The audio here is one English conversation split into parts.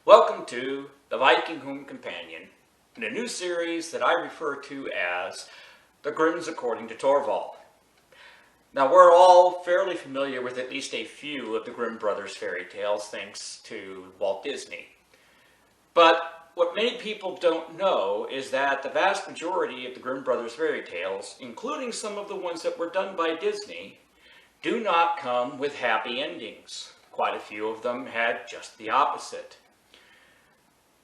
Welcome to the Viking Home Companion, in a new series that I refer to as The Grimms According to Torvaldr. Now, we're all fairly familiar with at least a few of the Grimm brothers' fairy tales, thanks to Walt Disney. But what many people don't know is that the vast majority of the Grimm brothers' fairy tales, including some of the ones that were done by Disney, do not come with happy endings. Quite a few of them had just the opposite.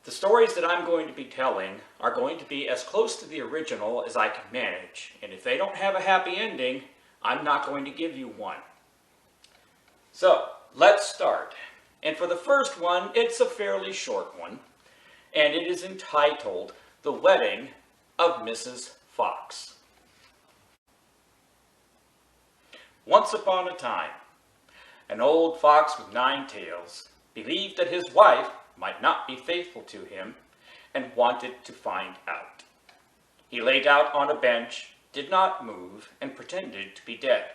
The stories that I'm going to be telling are going to be as close to the original as I can manage, and if they don't have a happy ending, I'm not going to give you one. So, let's start. And for the first one, it's a fairly short one, and it is entitled The Wedding of Mrs. Fox. Once upon a time, an old fox with 9 tails believed that his wife might not be faithful to him and wanted to find out. He laid out on a bench, did not move, and pretended to be dead.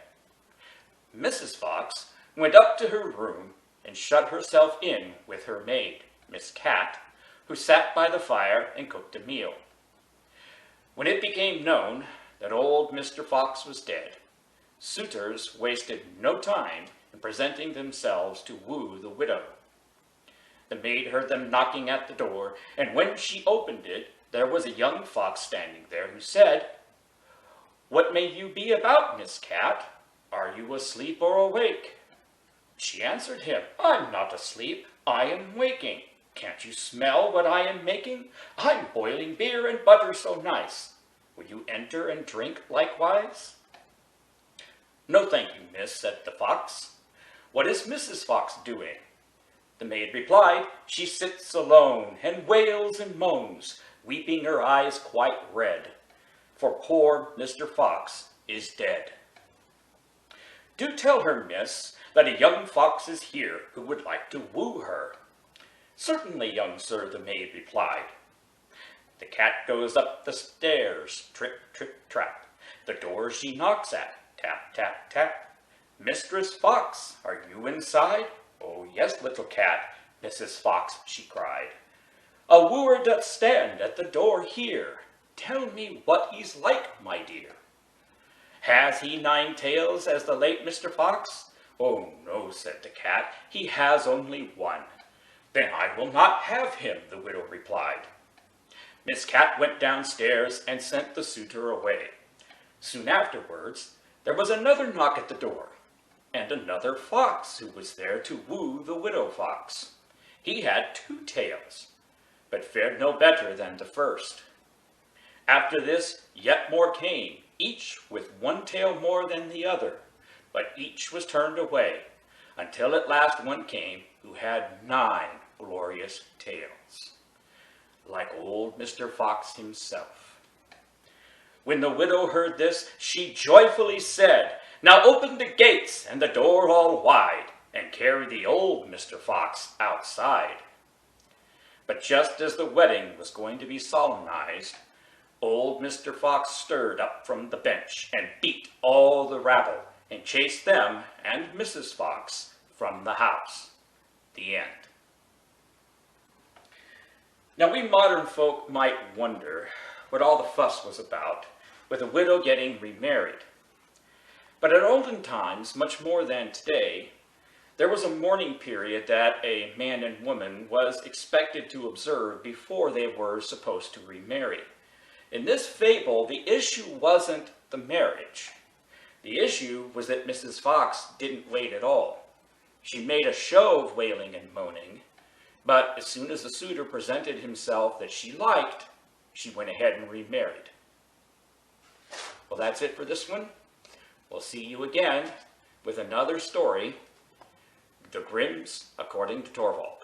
Mrs. Fox went up to her room and shut herself in with her maid, Miss Cat, who sat by the fire and cooked a meal. When it became known that old Mr. Fox was dead, suitors wasted no time in presenting themselves to woo the widow. The maid heard them knocking at the door, and when she opened it, there was a young fox standing there who said, "What may you be about, Miss Cat? Are you asleep or awake?" She answered him, "I'm not asleep, I am waking. Can't you smell what I am making? I'm boiling beer and butter so nice. Will you enter and drink likewise?" "No, thank you, miss," said the fox. "What is Mrs. Fox doing?" The maid replied, "She sits alone, and wails and moans, weeping her eyes quite red, for poor Mr. Fox is dead." "Do tell her, miss, that a young fox is here who would like to woo her." "Certainly, young sir," the maid replied. The cat goes up the stairs, trip, trip, trap. The door she knocks at, tap, tap, tap. "Mistress Fox, are you inside?" "Oh, yes, little cat, Mrs. Fox," she cried. "A wooer doth stand at the door here. Tell me what he's like, my dear." "Has he 9 tails as the late Mr. Fox?" "Oh, no," said the cat, "he has only 1. "Then I will not have him," the widow replied. Miss Cat went downstairs and sent the suitor away. Soon afterwards, there was another knock at the door, and another fox who was there to woo the widow fox. He had 2 tails, but fared no better than the first. After this, yet more came, each with 1 tail more than the other, but each was turned away, until at last one came who had 9 glorious tails, like old Mr. Fox himself. When the widow heard this, she joyfully said, "Now open the gates and the door all wide, and carry the old Mr. Fox outside." But just as the wedding was going to be solemnized, old Mr. Fox stirred up from the bench and beat all the rabble and chased them and Mrs. Fox from the house. The end. Now, we modern folk might wonder what all the fuss was about with a widow getting remarried. But in olden times, much more than today, there was a mourning period that a man and woman was expected to observe before they were supposed to remarry. In this fable, the issue wasn't the marriage. The issue was that Mrs. Fox didn't wait at all. She made a show of wailing and moaning, but as soon as the suitor presented himself that she liked, she went ahead and remarried. Well, that's it for this one. We'll see you again with another story, The Grimms According to Torvaldr.